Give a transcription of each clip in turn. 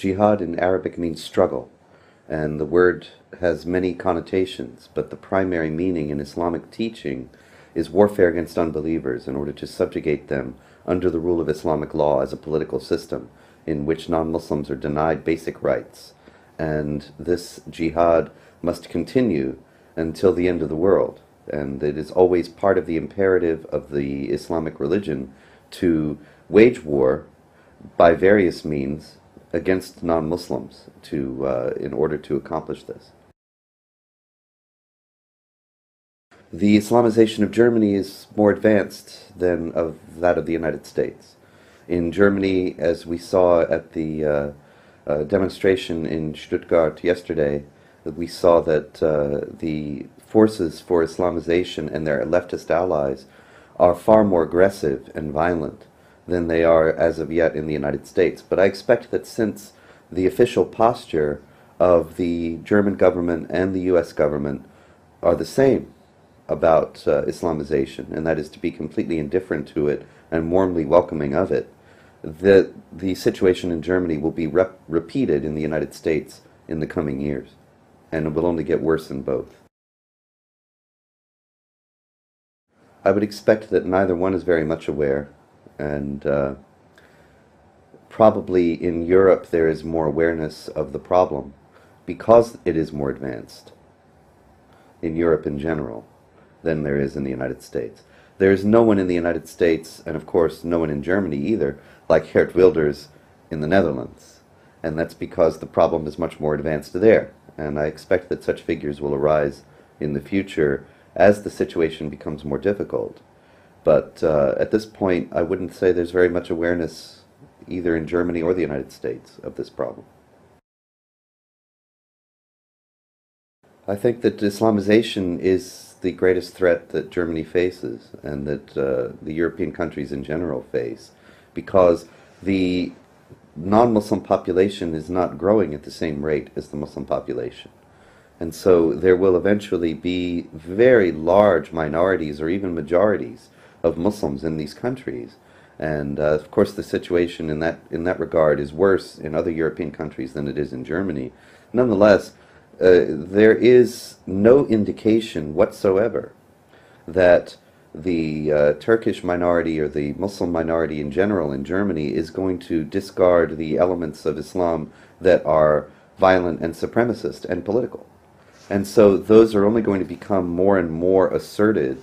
Jihad in Arabic means struggle, and the word has many connotations, but the primary meaning in Islamic teaching is warfare against unbelievers in order to subjugate them under the rule of Islamic law as a political system in which non-Muslims are denied basic rights. And this jihad must continue until the end of the world. And it is always part of the imperative of the Islamic religion to wage war by various means against non-Muslims in order to accomplish this. The Islamization of Germany is more advanced than of that of the United States. In Germany, as we saw at the demonstration in Stuttgart yesterday, we saw that the forces for Islamization and their leftist allies are far more aggressive and violent than they are as of yet in the United States. But I expect that since the official posture of the German government and the US government are the same about Islamization, and that is to be completely indifferent to it and warmly welcoming of it, that the situation in Germany will be repeated in the United States in the coming years, and it will only get worse in both. I would expect that neither one is very much aware, and probably in Europe there is more awareness of the problem because it is more advanced in Europe in general than there is in the United States. There is no one in the United States, and of course no one in Germany either, like Geert Wilders in the Netherlands. And that's because the problem is much more advanced there. And I expect that such figures will arise in the future as the situation becomes more difficult. But at this point, I wouldn't say there's very much awareness either in Germany or the United States of this problem. I think that Islamization is the greatest threat that Germany faces and that the European countries in general face, because the non-Muslim population is not growing at the same rate as the Muslim population. And so there will eventually be very large minorities or even majorities of Muslims in these countries. And of course the situation in that regard is worse in other European countries than it is in Germany. Nonetheless, there is no indication whatsoever that the Turkish minority or the Muslim minority in general in Germany is going to discard the elements of Islam that are violent and supremacist and political. And so those are only going to become more and more asserted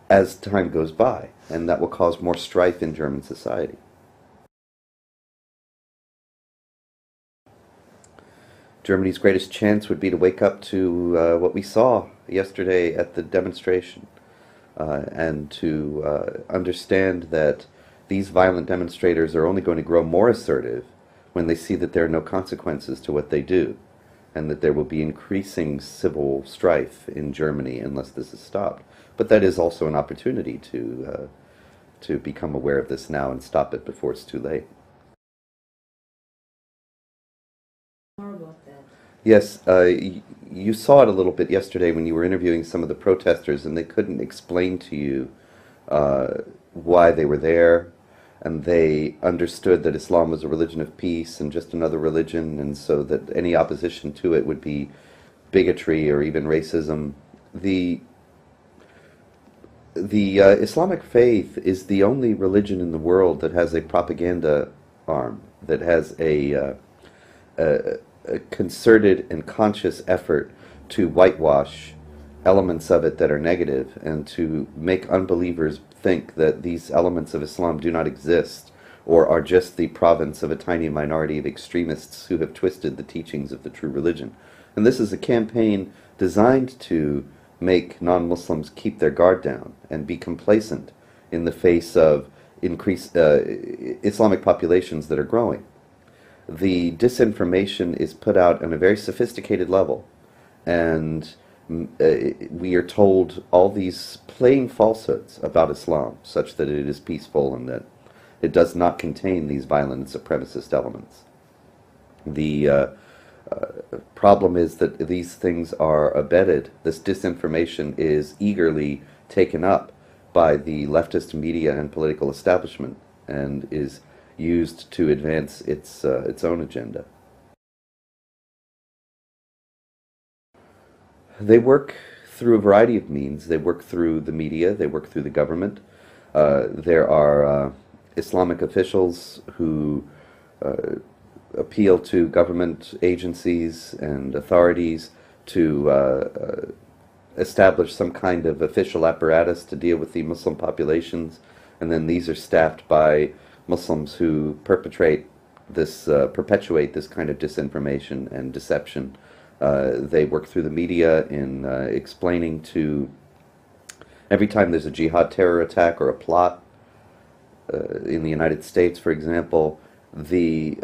as time goes by, and that will cause more strife in German society. Germany's greatest chance would be to wake up to what we saw yesterday at the demonstration and to understand that these violent demonstrators are only going to grow more assertive when they see that there are no consequences to what they do, and that there will be increasing civil strife in Germany unless this is stopped. But that is also an opportunity to become aware of this now and stop it before it's too late. Yes, you saw it a little bit yesterday when you were interviewing some of the protesters, and they couldn't explain to you why they were there, and they understood that Islam was a religion of peace and just another religion, and so that any opposition to it would be bigotry or even racism. The Islamic faith is the only religion in the world that has a propaganda arm, that has a concerted and conscious effort to whitewash elements of it that are negative and to make unbelievers think that these elements of Islam do not exist or are just the province of a tiny minority of extremists who have twisted the teachings of the true religion. And this is a campaign designed to make non-Muslims keep their guard down and be complacent in the face of increased Islamic populations that are growing. The disinformation is put out on a very sophisticated level, and we are told all these plain falsehoods about Islam, such that it is peaceful and that it does not contain these violent and supremacist elements. The problem is that these things are abetted. This disinformation is eagerly taken up by the leftist media and political establishment, and is used to advance its own agenda. They work through a variety of means. They work through the media, they work through the government. There are Islamic officials who appeal to government agencies and authorities to establish some kind of official apparatus to deal with the Muslim populations, and then these are staffed by Muslims who perpetuate this kind of disinformation and deception. They work through the media in explaining to, every time there's a jihad terror attack or a plot in the United States, for example, the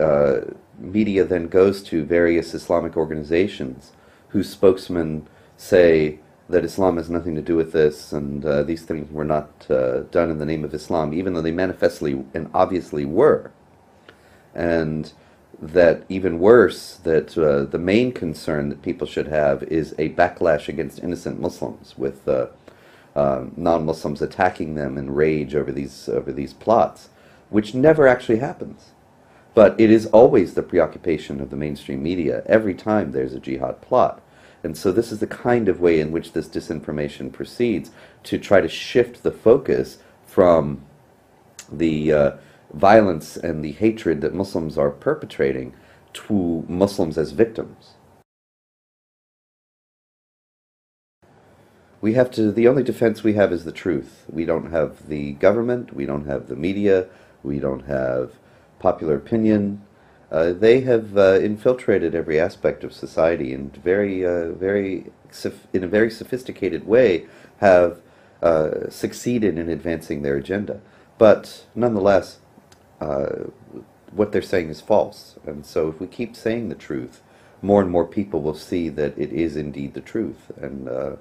media then goes to various Islamic organizations whose spokesmen say that Islam has nothing to do with this, and these things were not done in the name of Islam, even though they manifestly and obviously were. And that even worse, that the main concern that people should have is a backlash against innocent Muslims, with non-Muslims attacking them in rage over these plots, which never actually happens. But it is always the preoccupation of the mainstream media every time there's a jihad plot. And so this is the kind of way in which this disinformation proceeds, to try to shift the focus from the violence and the hatred that Muslims are perpetrating to Muslims as victims. The only defense we have is the truth. We don't have the government, we don't have the media, we don't have popular opinion. They have infiltrated every aspect of society and in a very sophisticated way have succeeded in advancing their agenda. But nonetheless, what they're saying is false. And so if we keep saying the truth, more and more people will see that it is indeed the truth. And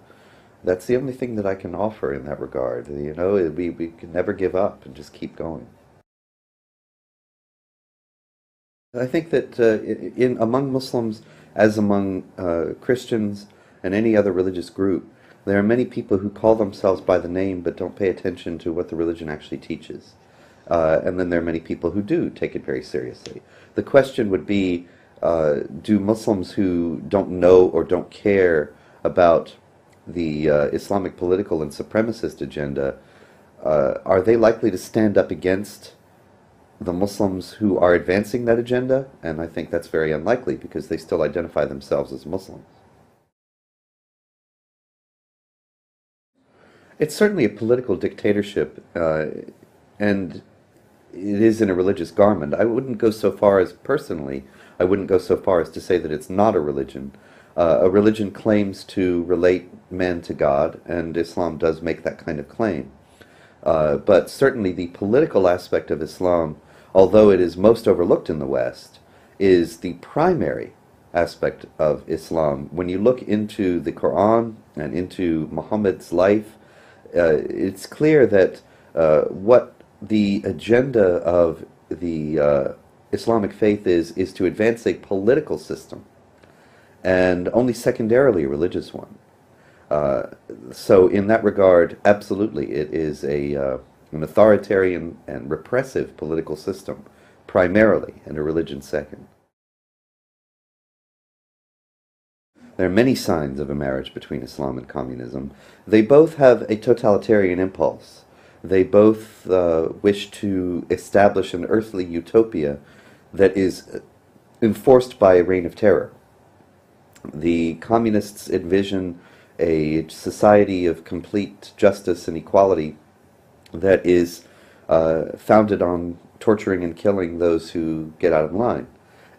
that's the only thing that I can offer in that regard. You know, we can never give up and just keep going. I think that among Muslims, as among Christians and any other religious group, there are many people who call themselves by the name but don't pay attention to what the religion actually teaches. And then there are many people who do take it very seriously. The question would be, do Muslims who don't know or don't care about the Islamic political and supremacist agenda, are they likely to stand up against the Muslims who are advancing that agenda? And I think that's very unlikely, because they still identify themselves as Muslims. It's certainly a political dictatorship, and it is in a religious garment. I wouldn't go so far as, personally, I wouldn't go so far as to say that it's not a religion. A religion claims to relate man to God, and Islam does make that kind of claim. But certainly the political aspect of Islam, although it is most overlooked in the West, is the primary aspect of Islam. When you look into the Quran and into Muhammad's life, it's clear that what the agenda of the Islamic faith is to advance a political system, and only secondarily a religious one. So in that regard, absolutely, it is an authoritarian and repressive political system, primarily, and a religion second. There are many signs of a marriage between Islam and communism. They both have a totalitarian impulse. They both wish to establish an earthly utopia that is enforced by a reign of terror. The communists envision a society of complete justice and equality that is founded on torturing and killing those who get out of line.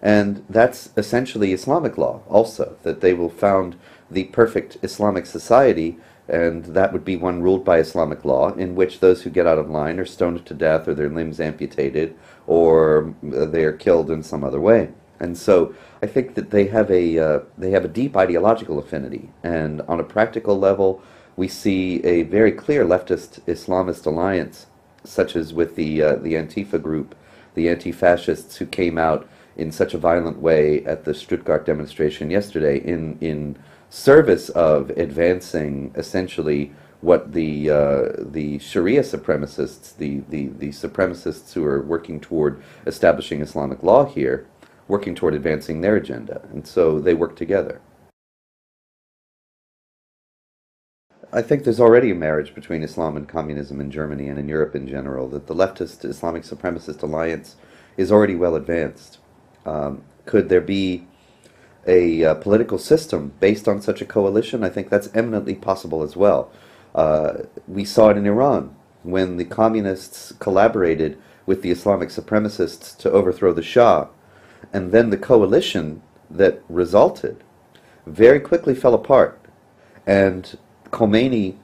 And that's essentially Islamic law also, that they will found the perfect Islamic society, and that would be one ruled by Islamic law, in which those who get out of line are stoned to death, or their limbs amputated, or they are killed in some other way. And so I think that they have a deep ideological affinity, and on a practical level, we see a very clear leftist Islamist alliance, such as with the Antifa group, the anti-fascists who came out in such a violent way at the Stuttgart demonstration yesterday in service of advancing essentially what the Sharia supremacists, the supremacists who are working toward establishing Islamic law here, working toward advancing their agenda, and so they work together. I think there's already a marriage between Islam and communism in Germany and in Europe in general, that the leftist Islamic supremacist alliance is already well advanced. Could there be a political system based on such a coalition? I think that's eminently possible as well. We saw it in Iran when the communists collaborated with the Islamic supremacists to overthrow the Shah, and then the coalition that resulted very quickly fell apart, and Khomeini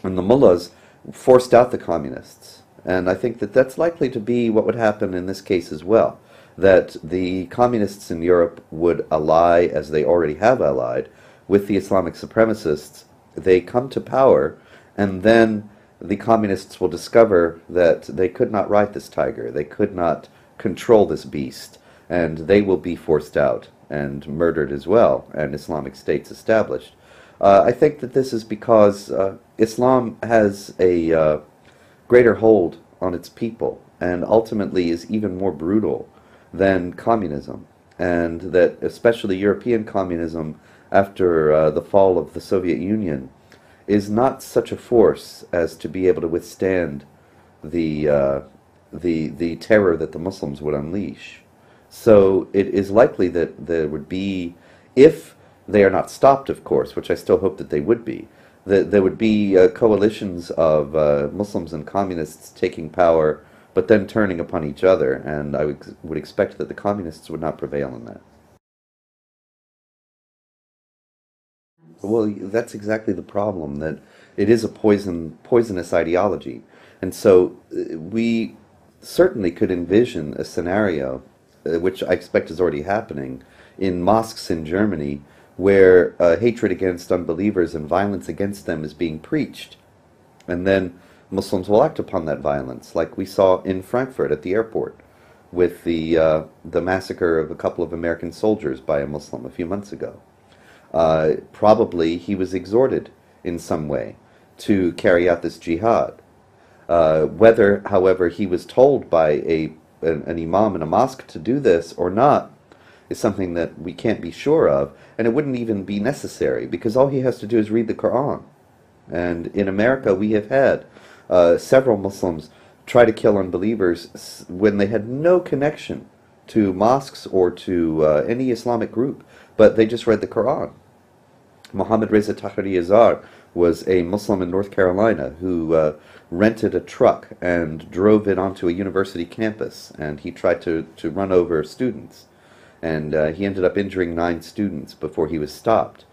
and the mullahs forced out the communists. And I think that that's likely to be what would happen in this case as well, that the communists in Europe would ally, as they already have allied, with the Islamic supremacists. They come to power, and then the communists will discover that they could not ride this tiger, they could not control this beast, and they will be forced out and murdered as well, and Islamic states established. I think that this is because Islam has a greater hold on its people, and ultimately is even more brutal than communism, and that especially European communism after the fall of the Soviet Union is not such a force as to be able to withstand the terror that the Muslims would unleash. So it is likely that there would be, if they are not stopped, of course, which I still hope that they would be, that there would be coalitions of Muslims and communists taking power, but then turning upon each other, and I would expect that the communists would not prevail in that. Well, that's exactly the problem, that it is a poisonous ideology. And so we certainly could envision a scenario, which I expect is already happening, in mosques in Germany, where hatred against unbelievers and violence against them is being preached. And then Muslims will act upon that violence, like we saw in Frankfurt at the airport, with the massacre of a couple of American soldiers by a Muslim a few months ago. Probably he was exhorted in some way to carry out this jihad. Whether, however, he was told by an imam in a mosque to do this or not is something that we can't be sure of, and it wouldn't even be necessary, because all he has to do is read the Quran. And in America we have had several Muslims try to kill unbelievers when they had no connection to mosques or to any Islamic group, but they just read the Quran. Muhammad Reza Tahiri Azar was a Muslim in North Carolina who rented a truck and drove it onto a university campus, and he tried to run over students. And he ended up injuring 9 students before he was stopped.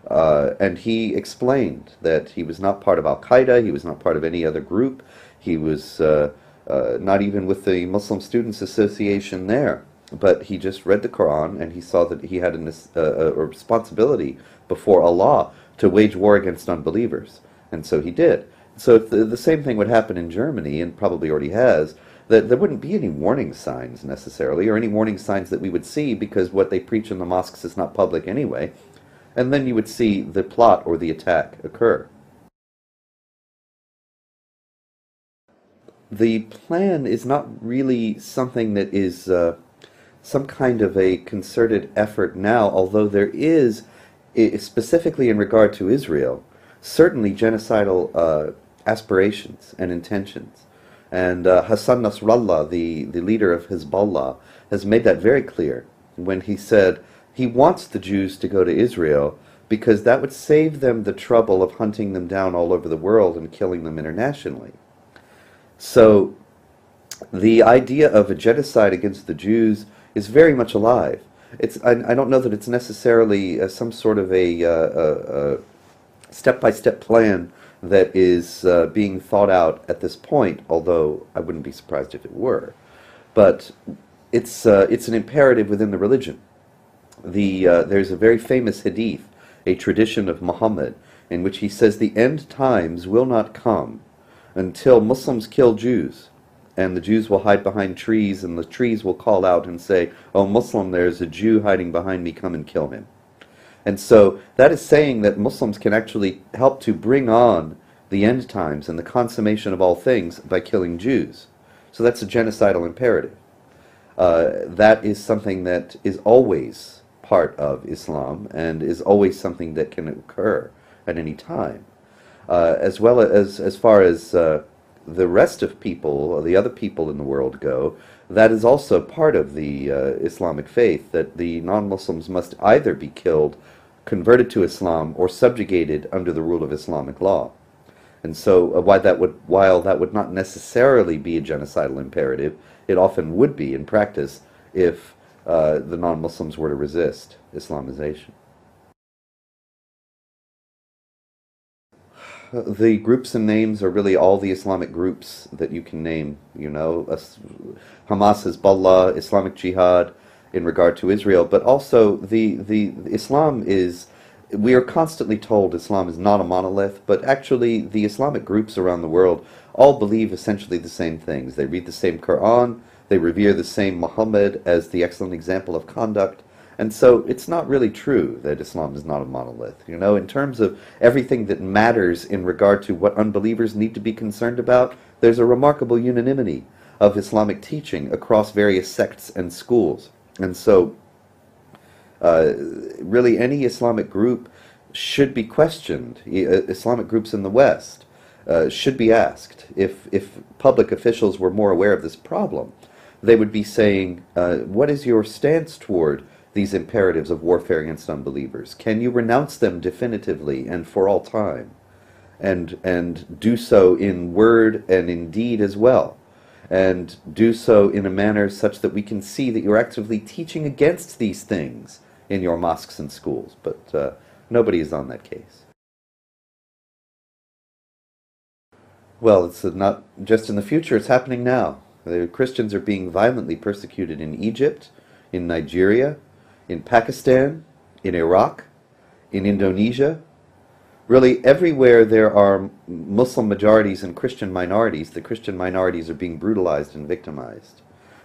And he explained that he was not part of Al-Qaeda, he was not part of any other group, he was not even with the Muslim Students Association there. But he just read the Quran, and he saw that he had a responsibility before Allah to wage war against unbelievers. And so he did. So if the same thing would happen in Germany, and probably already has, that there wouldn't be any warning signs necessarily, or any warning signs that we would see, because what they preach in the mosques is not public anyway. And then you would see the plot or the attack occur. The plan is not really something that is some kind of a concerted effort now, although there is, specifically in regard to Israel, certainly genocidal aspirations and intentions. And Hassan Nasrallah, the leader of Hezbollah, has made that very clear when he said he wants the Jews to go to Israel because that would save them the trouble of hunting them down all over the world and killing them internationally. So the idea of a genocide against the Jews is very much alive. I don't know that it's necessarily some sort of a step-by-step plan that is being thought out at this point, although I wouldn't be surprised if it were. But it's an imperative within the religion. There's a very famous hadith, a tradition of Muhammad, in which he says the end times will not come until Muslims kill Jews, and the Jews will hide behind trees, and the trees will call out and say, "Oh Muslim, there's a Jew hiding behind me, come and kill him." And so that is saying that Muslims can actually help to bring on the end times and the consummation of all things by killing Jews. So that's a genocidal imperative. That is something that is always part of Islam and is always something that can occur at any time. As well as far as the rest of people, or the other people in the world go, that is also part of the Islamic faith, that the non-Muslims must either be killed, converted to Islam, or subjugated under the rule of Islamic law. And so while that would not necessarily be a genocidal imperative, it often would be in practice if the non-Muslims were to resist Islamization. The groups and names are really all the Islamic groups that you can name. You know, Hamas, Hezbollah, Islamic Jihad in regard to Israel, but also the Islam is. We are constantly told Islam is not a monolith, but actually the Islamic groups around the world all believe essentially the same things. They read the same Quran, they revere the same Muhammad as the excellent example of conduct, and so it's not really true that Islam is not a monolith. You know, in terms of everything that matters in regard to what unbelievers need to be concerned about, there's a remarkable unanimity of Islamic teaching across various sects and schools. And so really any Islamic group should be questioned. Islamic groups in the West should be asked. If public officials were more aware of this problem, they would be saying, what is your stance toward these imperatives of warfare against unbelievers? Can you renounce them definitively and for all time? And do so in word and in deed as well. And do so in a manner such that we can see that you're actively teaching against these things in your mosques and schools, but nobody is on that case. Well, it's not just in the future, it's happening now. The Christians are being violently persecuted in Egypt, in Nigeria, in Pakistan, in Iraq, in Indonesia. Really, everywhere there are Muslim majorities and Christian minorities, the Christian minorities are being brutalized and victimized.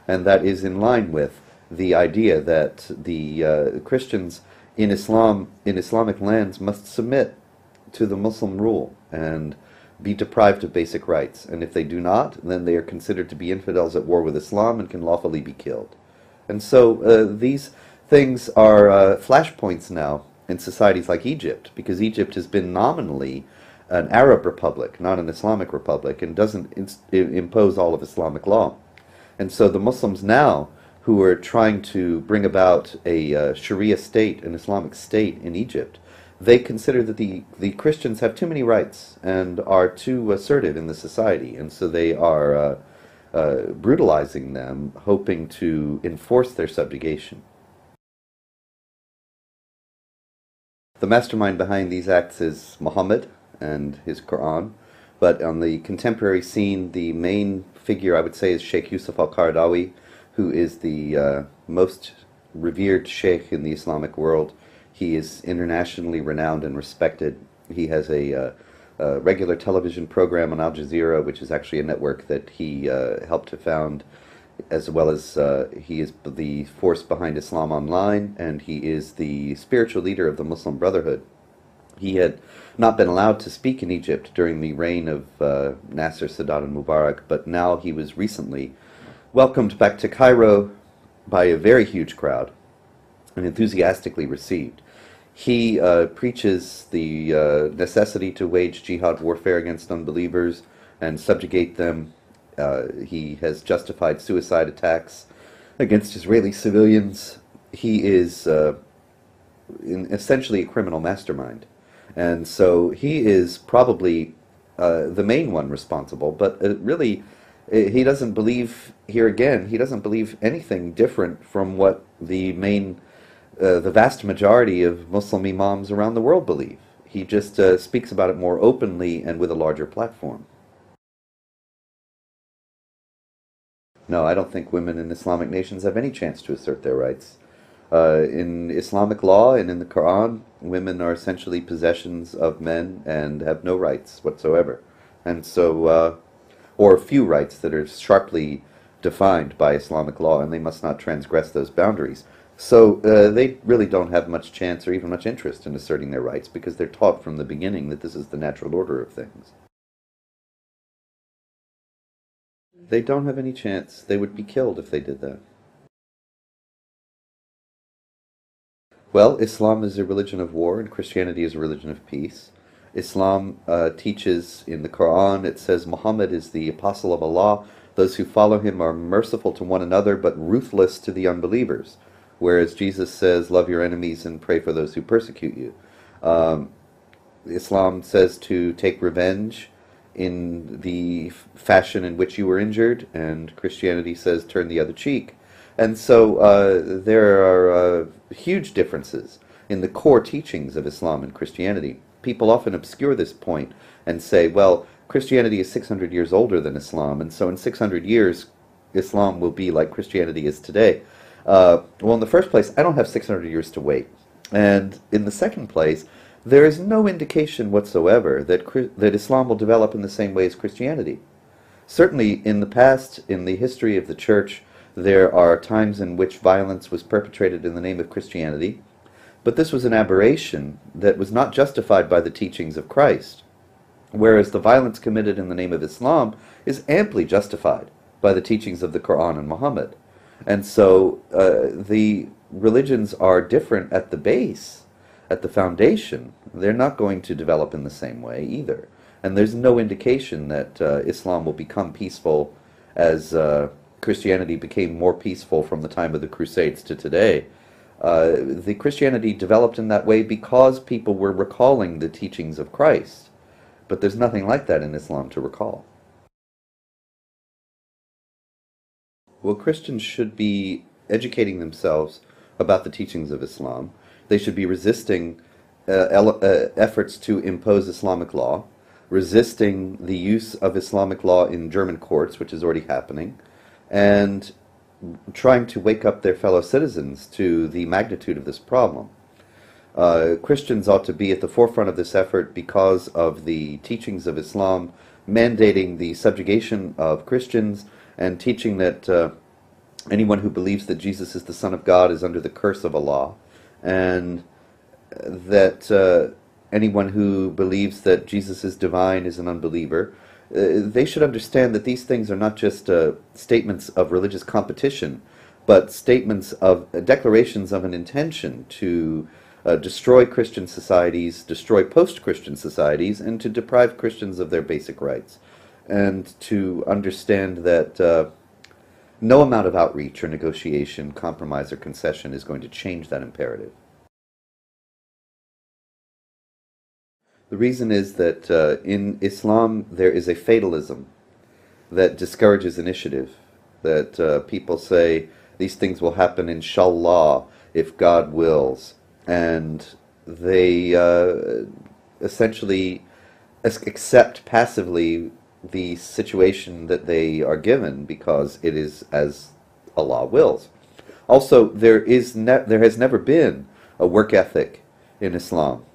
And that is in line with the idea that the Christians in Islamic lands must submit to the Muslim rule and be deprived of basic rights. And if they do not, then they are considered to be infidels at war with Islam and can lawfully be killed. And so these things are flashpoints now in societies like Egypt, because Egypt has been nominally an Arab republic, not an Islamic republic, and doesn't impose all of Islamic law. And so the Muslims now, who are trying to bring about a Sharia state, an Islamic state in Egypt, they consider that the Christians have too many rights and are too assertive in the society, and so they are brutalizing them, hoping to enforce their subjugation. The mastermind behind these acts is Muhammad and his Quran, but on the contemporary scene, the main figure, I would say, is Sheikh Yusuf al-Qaradawi, who is the most revered sheikh in the Islamic world. He is internationally renowned and respected. He has a regular television program on Al Jazeera, which is actually a network that he helped to found, as well as he is the force behind Islam Online, and he is the spiritual leader of the Muslim Brotherhood. He had not been allowed to speak in Egypt during the reign of Nasser, Sadat, and Mubarak, but now he was recently welcomed back to Cairo by a very huge crowd and enthusiastically received. He preaches the necessity to wage jihad warfare against unbelievers and subjugate them. He has justified suicide attacks against Israeli civilians. He is essentially a criminal mastermind. And so he is probably the main one responsible, but really he doesn't believe, here again, he doesn't believe anything different from what the vast majority of Muslim imams around the world believe. He just speaks about it more openly and with a larger platform. No, I don't think women in Islamic nations have any chance to assert their rights. In Islamic law and in the Quran, women are essentially possessions of men and have no rights whatsoever. And so, or few rights that are sharply defined by Islamic law, and they must not transgress those boundaries. So they really don't have much chance or even much interest in asserting their rights, because they're taught from the beginning that this is the natural order of things. They don't have any chance. They would be killed if they did that. Well, Islam is a religion of war and Christianity is a religion of peace. Islam teaches in the Quran, it says Muhammad is the apostle of Allah. Those who follow him are merciful to one another but ruthless to the unbelievers. Whereas Jesus says, love your enemies and pray for those who persecute you. Islam says to take revenge in the fashion in which you were injured, and Christianity says turn the other cheek. And so there are huge differences in the core teachings of Islam and Christianity. People often obscure this point and say, well, Christianity is 600 years older than Islam, and so in 600 years, Islam will be like Christianity is today. Well, in the first place, I don't have 600 years to wait. And in the second place, there is no indication whatsoever that Islam will develop in the same way as Christianity. Certainly, in the past, in the history of the Church, there are times in which violence was perpetrated in the name of Christianity, but this was an aberration that was not justified by the teachings of Christ, whereas the violence committed in the name of Islam is amply justified by the teachings of the Quran and Muhammad. And so the religions are different at the base, at the foundation. They're not going to develop in the same way either. And there's no indication that Islam will become peaceful as Christianity became more peaceful from the time of the Crusades to today. The Christianity developed in that way because people were recalling the teachings of Christ. But there's nothing like that in Islam to recall. Well, Christians should be educating themselves about the teachings of Islam. They should be resisting efforts to impose Islamic law, resisting the use of Islamic law in German courts, which is already happening, and trying to wake up their fellow citizens to the magnitude of this problem. Christians ought to be at the forefront of this effort because of the teachings of Islam mandating the subjugation of Christians and teaching that anyone who believes that Jesus is the Son of God is under the curse of Allah, and that anyone who believes that Jesus is divine is an unbeliever. They should understand that these things are not just statements of religious competition, but statements of declarations of an intention to destroy Christian societies, destroy post-Christian societies, and to deprive Christians of their basic rights. And to understand that no amount of outreach or negotiation, compromise or concession is going to change that imperative. The reason is that in Islam there is a fatalism that discourages initiative, that people say these things will happen inshallah if God wills, and they essentially accept passively the situation that they are given because it is as Allah wills. Also, there has never been a work ethic in Islam.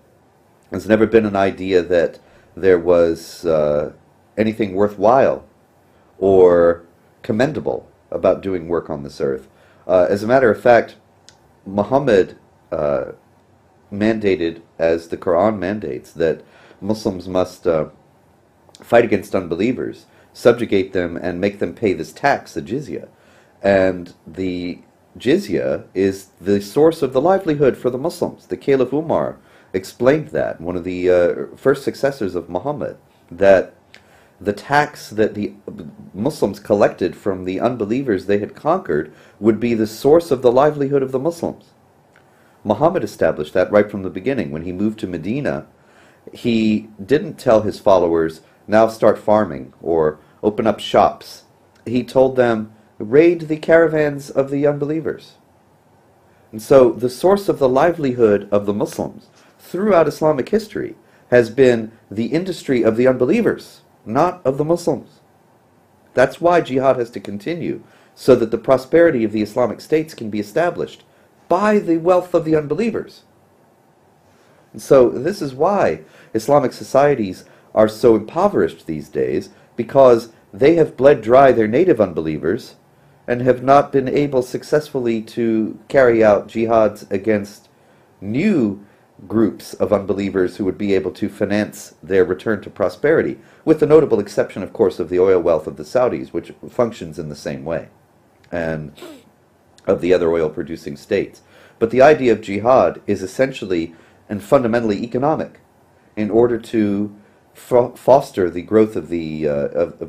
There's never been an idea that there was anything worthwhile or commendable about doing work on this earth. As a matter of fact, Muhammad mandated, as the Quran mandates, that Muslims must fight against unbelievers, subjugate them, and make them pay this tax, the jizya. And the jizya is the source of the livelihood for the Muslims. The Caliph Umar explained that, one of the first successors of Muhammad, that the tax that the Muslims collected from the unbelievers they had conquered would be the source of the livelihood of the Muslims. Muhammad established that right from the beginning. When he moved to Medina, he didn't tell his followers, now start farming or open up shops. He told them, raid the caravans of the unbelievers. And so the source of the livelihood of the Muslims throughout Islamic history has been the industry of the unbelievers, not of the Muslims. That's why jihad has to continue, so that the prosperity of the Islamic states can be established by the wealth of the unbelievers. And so this is why Islamic societies are so impoverished these days, because they have bled dry their native unbelievers and have not been able successfully to carry out jihads against new groups of unbelievers who would be able to finance their return to prosperity, with the notable exception, of course, of the oil wealth of the Saudis, which functions in the same way, and of the other oil-producing states. But the idea of jihad is essentially and fundamentally economic, in order to foster the growth of the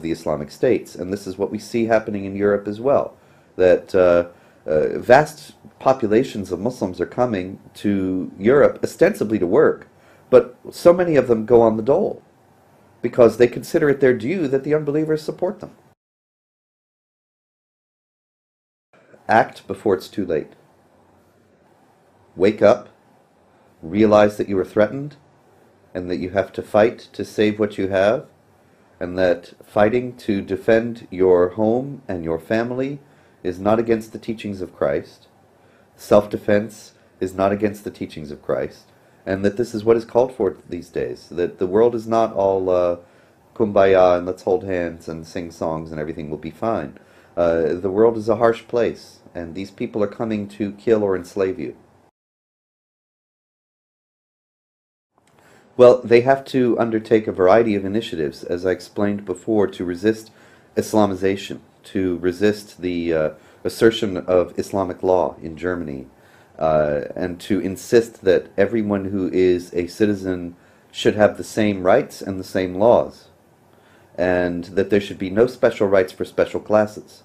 Islamic states, and this is what we see happening in Europe as well. That vast populations of Muslims are coming to Europe ostensibly to work, but so many of them go on the dole because they consider it their due that the unbelievers support them. Act before it's too late. Wake up, realize that you are threatened, and that you have to fight to save what you have, and that fighting to defend your home and your family is not against the teachings of Christ. Self-defense is not against the teachings of Christ, and that this is what is called for these days. That the world is not all kumbaya and let's hold hands and sing songs and everything will be fine. The world is a harsh place, and these people are coming to kill or enslave you. Well, they have to undertake a variety of initiatives, as I explained before, to resist Islamization, to resist the assertion of Islamic law in Germany, and to insist that everyone who is a citizen should have the same rights and the same laws, and that there should be no special rights for special classes,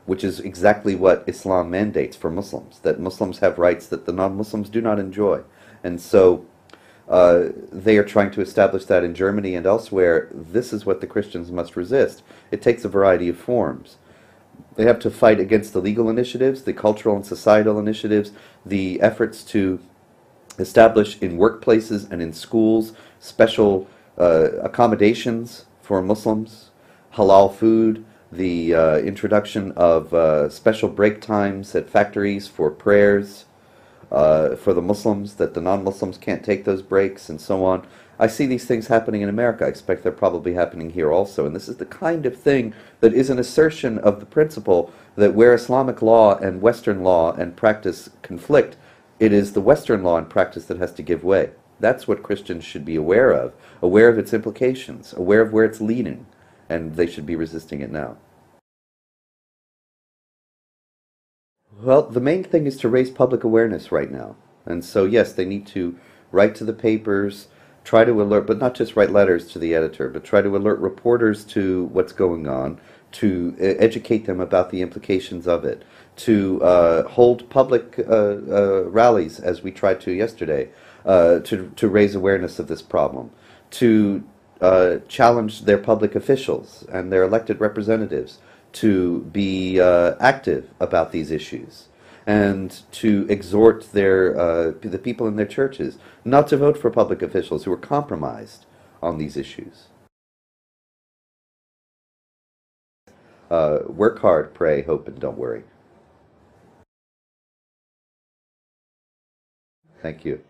which is exactly what Islam mandates for Muslims, that Muslims have rights that the non-Muslims do not enjoy. And so they are trying to establish that in Germany and elsewhere. This is what the Christians must resist. It takes a variety of forms. They have to fight against the legal initiatives, the cultural and societal initiatives, the efforts to establish in workplaces and in schools special accommodations for Muslims, halal food, the introduction of special break times at factories for prayers, for the Muslims, that the non-Muslims can't take those breaks, and so on. I see these things happening in America. I expect they're probably happening here also. And this is the kind of thing that is an assertion of the principle that where Islamic law and Western law and practice conflict, it is the Western law and practice that has to give way. That's what Christians should be aware of its implications, aware of where it's leading, and they should be resisting it now. Well, the main thing is to raise public awareness right now. And so, yes, they need to write to the papers, try to alert, but not just write letters to the editor, but try to alert reporters to what's going on, to educate them about the implications of it, to hold public rallies, as we tried to yesterday, to raise awareness of this problem, to challenge their public officials and their elected representatives to be active about these issues, and to exhort the people in their churches not to vote for public officials who are compromised on these issues. Work hard, pray, hope, and don't worry. Thank you.